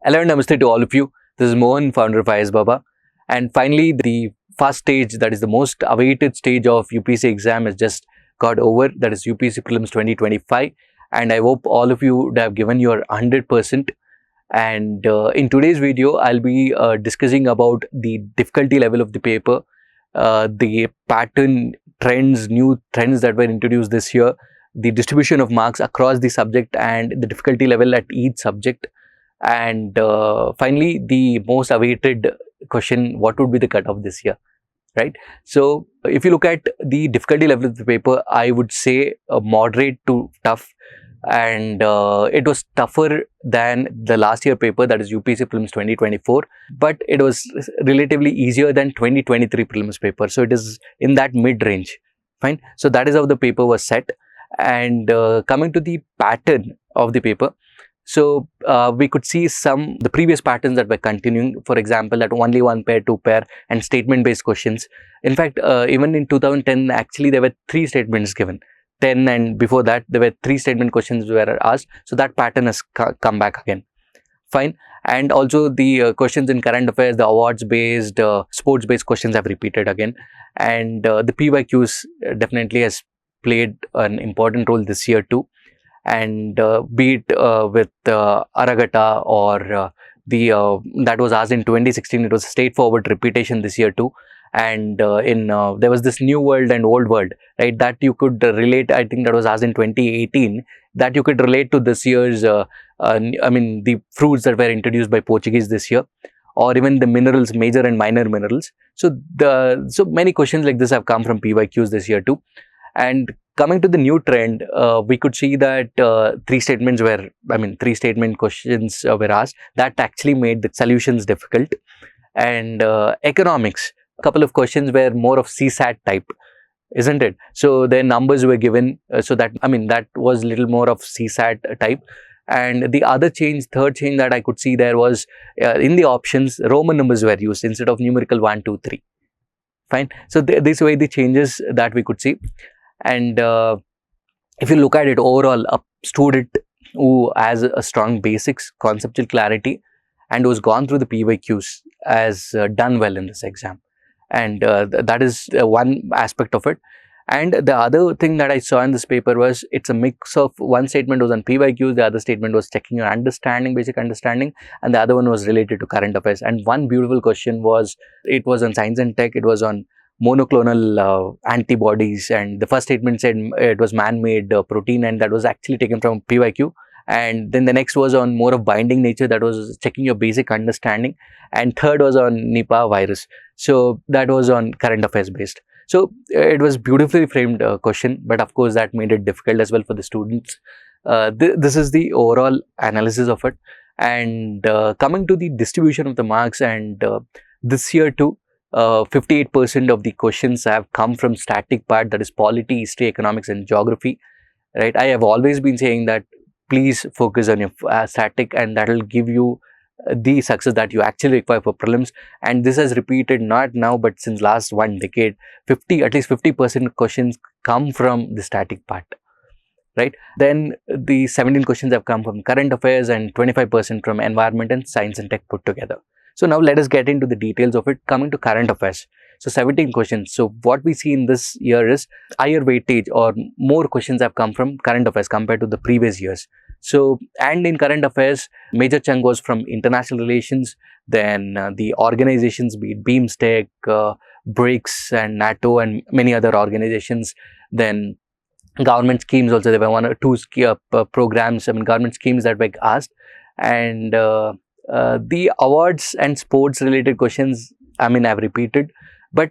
Hello and namaste to all of you. This is Mohan, founder of IASbaba. And finally, the first stage, that is the most awaited stage of UPSC exam, has just got over. That is UPSC Prelims 2025. And I hope all of you would have given your 100%. And in today's video, I'll be discussing about the difficulty level of the paper, the pattern, trends, new trends that were introduced this year, the distribution of marks across the subject and the difficulty level at each subject. And finally, the most awaited question, what would be the cutoff this year, right? So if you look at the difficulty level of the paper, I would say moderate to tough. And it was tougher than the last year paper, that is UPSC Prelims 2024, but it was relatively easier than 2023 Prelims paper. So it is in that mid-range, fine. So that is how the paper was set. And coming to the pattern of the paper, so we could see the previous patterns that were continuing. For example, that only one pair, two pair, and statement-based questions. In fact, even in 2010, actually there were 3 statements given. 10 and before that, there were 3 statement questions were asked. So that pattern has come back again. Fine. And also the questions in current affairs, the awards-based, sports-based questions have repeated again. And the PYQs definitely has played an important role this year too. And be it with Aragata or that was asked in 2016, it was a straightforward repetition this year too. And there was this new world and old world, right, that you could relate. I think that was asked in 2018, that you could relate to this year's the fruits that were introduced by Portuguese this year, or even the minerals, major and minor minerals. So many questions like this have come from PYQs this year too. And coming to the new trend, we could see that 3 statement questions were asked. That actually made the solutions difficult. And economics, a couple of questions were more of CSAT type, isn't it? So their numbers were given, so that was little more of CSAT type. And the other change, third change that I could see there was in the options, Roman numbers were used instead of numerical 1, 2, 3. Fine. So this way the changes that we could see. And if you look at it overall, a student who has a strong basics, conceptual clarity, and who's gone through the PYQs has done well in this exam. And that is one aspect of it. And the other thing that I saw in this paper was, it's a mix of one statement was on PYQs, the other statement was checking your understanding, basic understanding, and the other one was related to current affairs. And one beautiful question was, it was on science and tech, it was on monoclonal antibodies, and the first statement said it was man-made protein, and that was actually taken from PYQ. And then the next was on more of binding nature, that was checking your basic understanding. And third was on Nipah virus, so that was on current affairs based. So it was beautifully framed question, but of course that made it difficult as well for the students. This is the overall analysis of it. And coming to the distribution of the marks, and this year too, 58% of the questions have come from static part, that is polity, history, economics and geography, right? I have always been saying that please focus on your static, and that will give you the success that you actually require for prelims. And this has repeated not now but since last 1 decade. At least 50% questions come from the static part, right? Then the 17 questions have come from current affairs and 25% from environment and science and tech put together. So now let us get into the details of it. Coming to current affairs, so 17 questions. So what we see in this year is higher weightage, or more questions have come from current affairs compared to the previous years. So, and in current affairs, major chunk was from international relations, then the organizations, be it BIMSTEC, BRICS and NATO and many other organizations. Then government schemes also, there were 1 or 2 programs, government schemes that were asked. And the awards and sports related questions, have repeated. But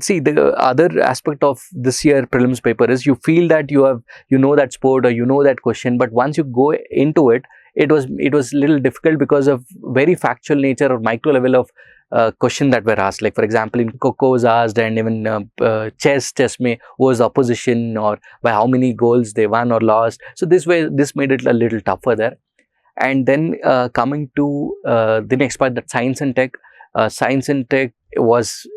see, the other aspect of this year prelims paper is, you feel that you know that sport or you know that question, but once you go into it, it was little difficult because of very factual nature or micro level of question that were asked. Like for example, in Coco was asked, and even chess mein was opposition, or by how many goals they won or lost. So this made it a little tougher there. And then coming to the next part, that science and tech was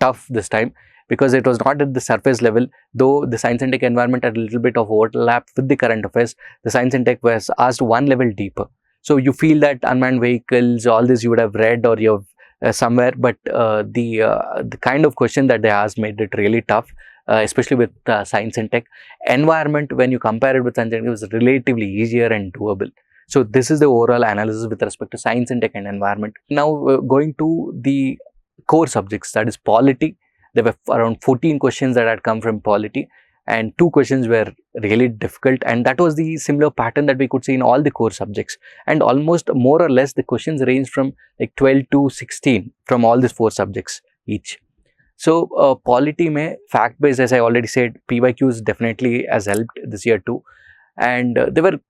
tough this time, because it was not at the surface level. Though the science and tech environment had a little bit of overlap with the current affairs, the science and tech was asked 1 level deeper. So you feel that unmanned vehicles, all this you would have read or you've somewhere, but the kind of question that they asked made it really tough, especially with science and tech. Environment, when you compare it with science and tech, it was relatively easier and doable. So this is the overall analysis with respect to science and tech and environment. Now going to the core subjects, that is polity. There were around 14 questions that had come from polity, and 2 questions were really difficult, and that was the similar pattern that we could see in all the core subjects, and almost more or less the questions ranged from like 12 to 16 from all these 4 subjects each. So polity mein fact based, as I already said, PYQs definitely has helped this year too. And there were,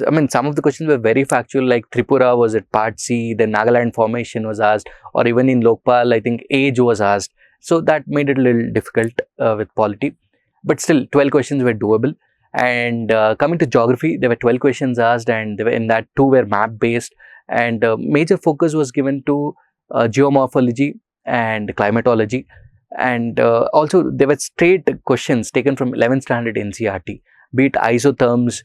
I mean, some of the questions were very factual, like Tripura was at part C, then Nagaland formation was asked, or even in Lokpal, I think age was asked. So that made it a little difficult with polity. But still, 12 questions were doable. And coming to geography, there were 12 questions asked, and they were, in that 2 were map based. And major focus was given to geomorphology and climatology. And also, there were straight questions taken from 11th standard NCERT, be it isotherms,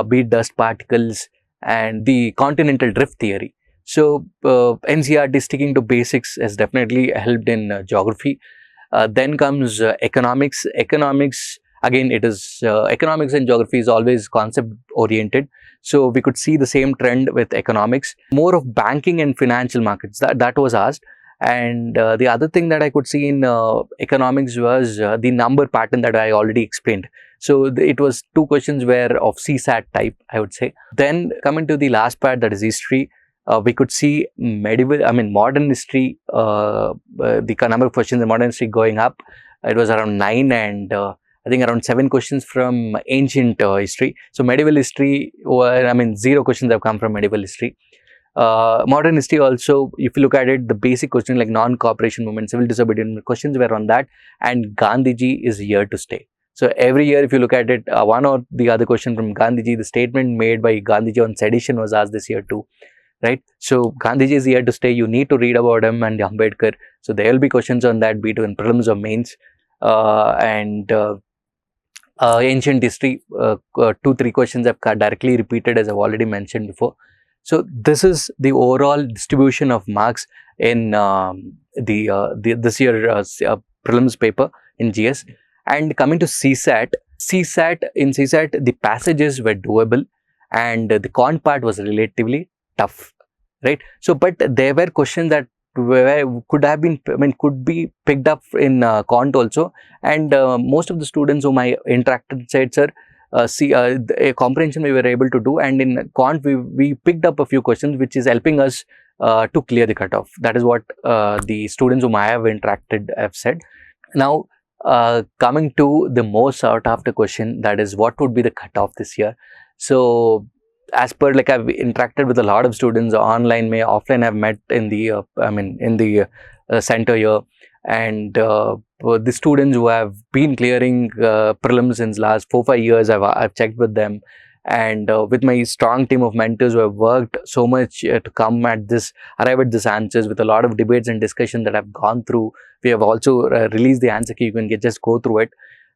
be it dust particles, and the continental drift theory. So NCERT sticking to basics has definitely helped in geography. Then comes economics. Economics, again, it is economics and geography is always concept oriented. So we could see the same trend with economics. More of banking and financial markets, that was asked. And the other thing that I could see in economics was the number pattern that I already explained. So it was 2 questions were of CSAT type, I would say. Then coming to the last part, that is history. We could see modern history, the number of questions in modern history going up. It was around 9, and I think around 7 questions from ancient history. So medieval history, 0 questions have come from medieval history. Modern history also, if you look at it, the basic question like non-cooperation movement, civil disobedience, questions were on that, and Gandhiji is here to stay. So every year, if you look at it, one or the other question from Gandhiji, the statement made by Gandhiji on sedition was asked this year too, right? So Gandhiji is here to stay. You need to read about him and Ambedkar. So there will be questions on that, be it in prelims or mains. Ancient history, 2-3 questions have directly repeated, as I've already mentioned before. So this is the overall distribution of marks in this year prelims paper in GS. And coming to CSAT, in CSAT, the passages were doable and the con part was relatively tough, right? So, but there were questions that could be picked up in Cont also, and most of the students whom I interacted said, sir, a comprehension we were able to do, and in Cont we picked up a few questions which is helping us to clear the cutoff. That is what the students whom I have interacted have said. Now coming to the most sought after question, that is what would be the cutoff this year. So as per, like, I've interacted with a lot of students online, offline, I've met in the center here, and the students who have been clearing prelims since last 4-5 years, I've checked with them, and with my strong team of mentors who have worked so much to arrive at this answers with a lot of debates and discussion that I've gone through. We have also released the answer key. You can just go through it.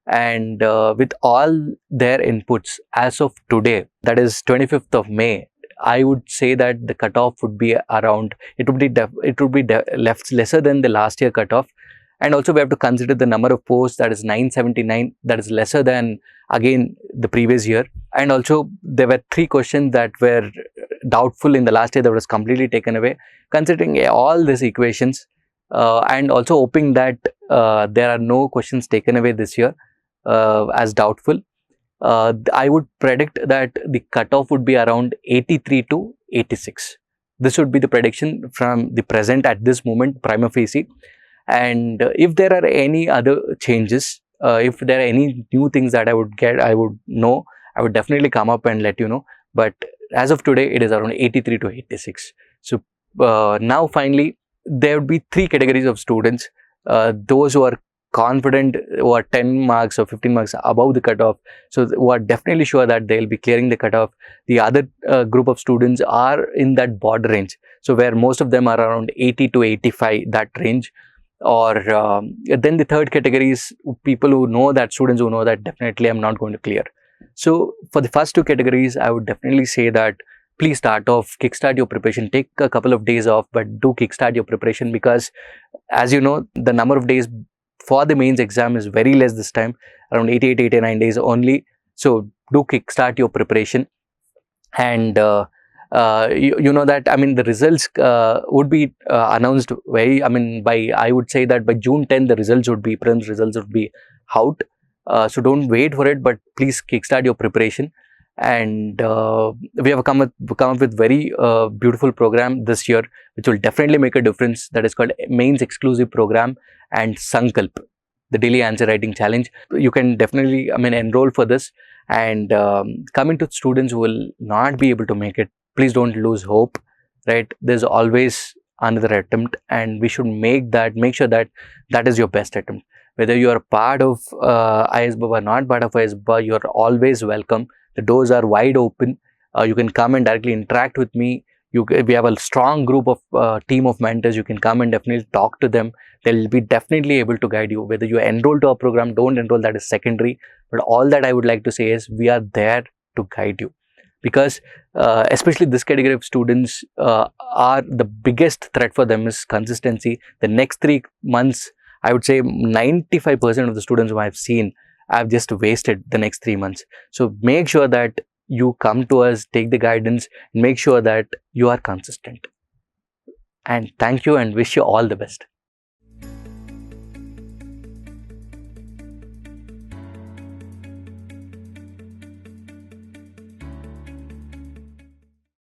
And with all their inputs as of today, that is 25th of May, I would say that the cutoff would be around, it would be left lesser than the last year cutoff. And also we have to consider the number of posts, that is 979, that is lesser than again the previous year. And also there were 3 questions that were doubtful in the last year that was completely taken away. Considering all these equations and also hoping that there are no questions taken away this year as doubtful, I would predict that the cutoff would be around 83 to 86. This would be the prediction from the present at this moment, prima facie. And if there are any other changes, if there are any new things that I would know, I would definitely come up and let you know. But as of today, it is around 83 to 86. So now finally, there would be 3 categories of students. Those who are confident, who are 10 marks or 15 marks above the cutoff, so who are definitely sure that they'll be clearing the cutoff. The other group of students are in that border range, so where most of them are around 80 to 85, that range. Or then the third category is people who know that, students who know that definitely I'm not going to clear. So for the first 2 categories, I would definitely say that please kickstart your preparation. Take a couple of days off, but do kickstart your preparation, because as you know, the number of days for the mains exam is very less this time, around 89 days only. So do kickstart your preparation. And you know that, I mean, the results would be announced I would say that by June 10th, the results would be, prelims results would be out. So don't wait for it, but please kickstart your preparation. And we have come up with very beautiful program this year, which will definitely make a difference. That is called Mains Exclusive Program and Sankalp, the Daily Answer Writing Challenge. You can definitely, enroll for this. And coming to students who will not be able to make it, please don't lose hope, right? There's always another attempt, and we should make sure that that is your best attempt. Whether you are part of IASbaba, not part of IASbaba, you are always welcome. The doors are wide open. You can come and directly interact with me. We have a strong group of team of mentors. You can come and definitely talk to them. They'll be definitely able to guide you. Whether you enroll to our program, don't enroll, that is secondary. But all that I would like to say is, we are there to guide you, because especially this category of students, are the biggest threat for them is consistency. The next 3 months, I would say 95% of the students who I've seen, I've just wasted the next 3 months. So make sure that you come to us, take the guidance, make sure that you are consistent. And thank you, and wish you all the best.